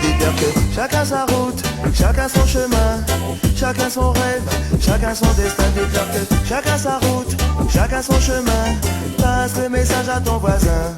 Dis-leur que chacun sa route, chacun son chemin, chacun son rêve, chacun son destin. Dis-leur que chacun sa route, chacun son chemin. Passe le message à ton voisin.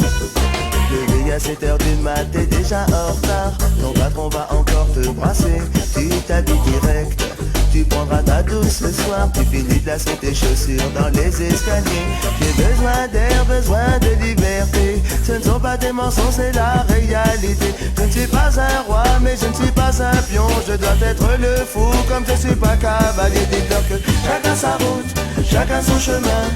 Levé à 7h du mat, t'es déjà en retard. Ton patron va encore te brasser. Tu t'habilles direct, tu prendras ta douce le soir. Tu finis de lasser tes chaussures dans les escaliers. J'ai besoin d'air, besoin de liberté. Ce ne sont pas des mensonges, c'est la réalité. Je ne suis pas un roi, mais je ne suis pas un pion. Je dois être le fou, comme je suis pas cavalier. Dites-leur que chacun sa route, chacun son chemin,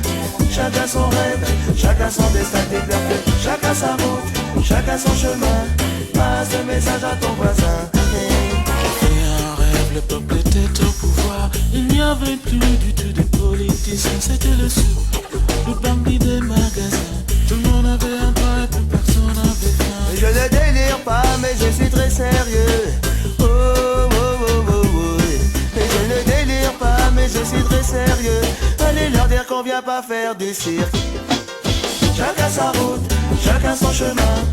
chacun son rêve, chacun son destin. Dites-leur que chacun sa route, chacun son chemin. Passe le message à ton voisin. Et un rêve, le peuple était au pouvoir. Il n'y avait plus du tout de politiciens. C'était le sou, le bandit des magasins. Tout le monde avait un toit et plus personne n'avait faim. Je ne délire pas, mais je suis très sérieux. Oh, oh, oh, oh, oh. Et je ne délire pas, mais je suis très sérieux. Allez leur dire qu'on vient pas faire du cirque. Chacun sa route, chacun son chemin,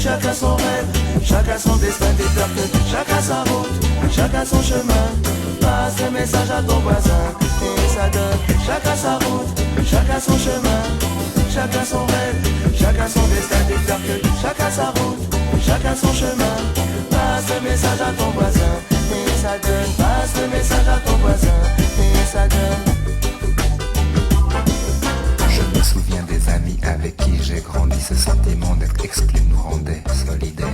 chacun son rêve, chacun son destin. Dites-leur que chacun sa route, chacun son chemin. Passe le message à ton voisin et ça donne. Chacun sa route, chacun son chemin, chacun son rêve, chacun son destin. Dites-leur que chacun sa route, chacun son chemin. Passe le message à ton voisin et ça donne. Passe le message à ton voisin et ça donne. Je me souviens des amis avec qui j'ai grandi. Ce sentiment d'être exclu nous rendait solidaires.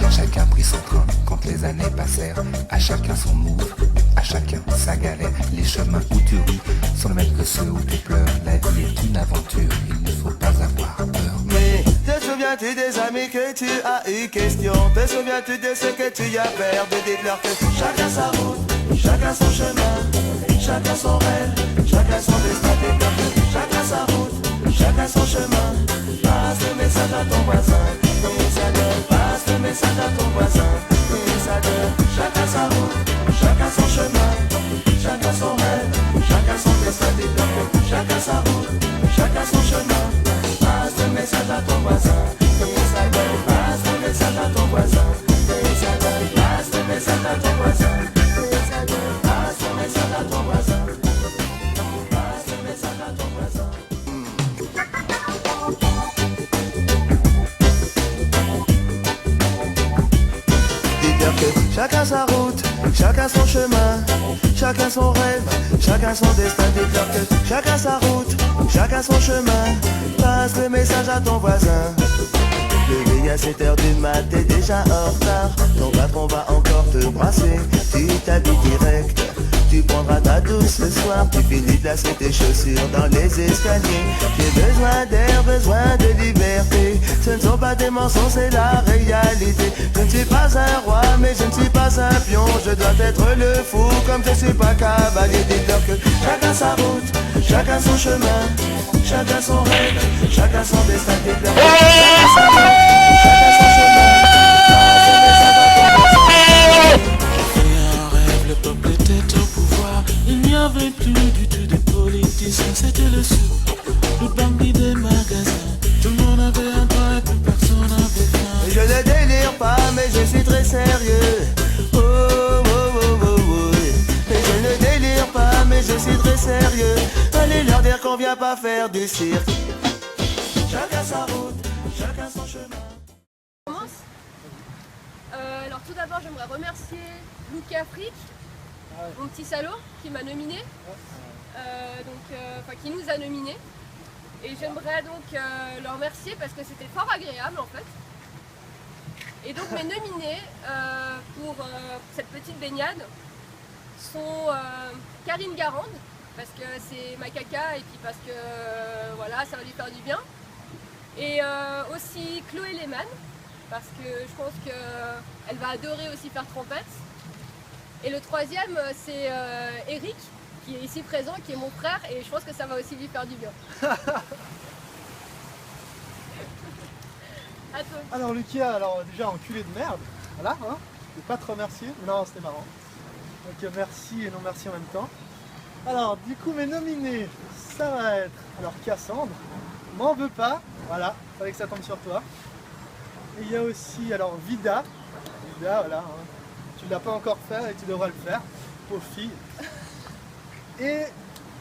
Chacun prit son train quand les années passèrent. À chacun son move, à chacun sa galère. Les chemins où tu ris sont les mêmes que ceux où tu pleures. La vie est une aventure, il ne faut pas avoir peur. Mais te souviens-tu des amis que tu as eu question? Te souviens-tu de ce que tu as perdu? Dites-leur que chacun sa route, chacun son chemin, chacun son rêve, chacun son destin. Dites-leur que chacun sa route, chacun son chemin. Passe le message à ton voisin et ça donne. Passe le message à ton voisin et ça donne. Chacun sa route, chacun son chemin, chacun son rêve, chacun son destin. Dites-leur que chacun sa route, chacun son chemin. Passe le message à ton voisin et ça donne. Passe le message à ton voisin et ça donne. Passe le message à ton voisin et ça donne. Passe le message à ton voisin. Passe le message à ton voisin. Dites-leur que chacun sa route, chacun son chemin, chacun son rêve, chacun son destin. Dites-leur que chacun sa route, chacun son chemin. Passe le message à ton voisin. Levé à 7h du mat, t'es déjà en retard. Ton patron va encore te brasser. Tu t'habilles direct, tu prendras ta douce le soir. Tu finis de lasser tes chaussures dans les escaliers. J'ai besoin d'air, besoin de liberté. Ce ne sont pas des mensonges, c'est la réalité. Je ne suis pas un roi, mais je ne suis pas un pion. Je dois être le fou, comme je suis pas cavalier. Dites-leur que chacun sa route, chacun son chemin, chacun son rêve, chacun son destin. Dites-leur que chacun sa route, chacun son chemin. Passe le message à ton voisin. Et un rêve, le peuple était au pouvoir. Il n'y avait plus du tout de politiciens. C'était le sou, le bandit des magasins. Tout le monde avait un toit et plus personne n'avait faim. Je ne délire pas, mais je suis très sérieux. Oh, oh, oh, oh, oh. Et je ne délire pas, mais je suis très sérieux. Allez leur dire qu'on vient pas faire du cirque. Chacun sa route, chacun son chemin. Alors tout d'abord j'aimerais remercier Look Afrique, mon petit salaud qui m'a nominé, qui nous a nominés. Et j'aimerais donc le remercier parce que c'était fort agréable en fait. Et donc mes nominés pour cette petite baignade sont Karine Garande, parce que c'est ma caca et puis parce que voilà, ça va lui faire du bien. Et aussi Chloé Lehmann, parce que je pense qu'elle va adorer aussi faire trompette. Et le troisième, c'est Eric, qui est ici présent, qui est mon frère, et je pense que ça va aussi lui faire du bien. À toi. Alors Lucia, alors déjà enculé de merde, voilà, hein, je vais pas te remercier, non c'était marrant. Donc merci et non merci en même temps. Alors du coup mes nominés, ça va être, alors Cassandre, m'en veux pas, voilà, fallait que ça tombe sur toi. Et il y a aussi, alors Vida, voilà, hein, tu l'as pas encore fait et tu devras le faire, pauvre fille. Et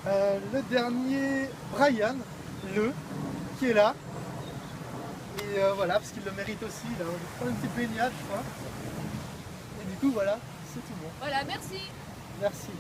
le dernier, Brian, qui est là. Et voilà, parce qu'il le mérite aussi, il a une petite baignade, je crois. Et du coup, voilà, c'est tout bon. Voilà, merci. Merci.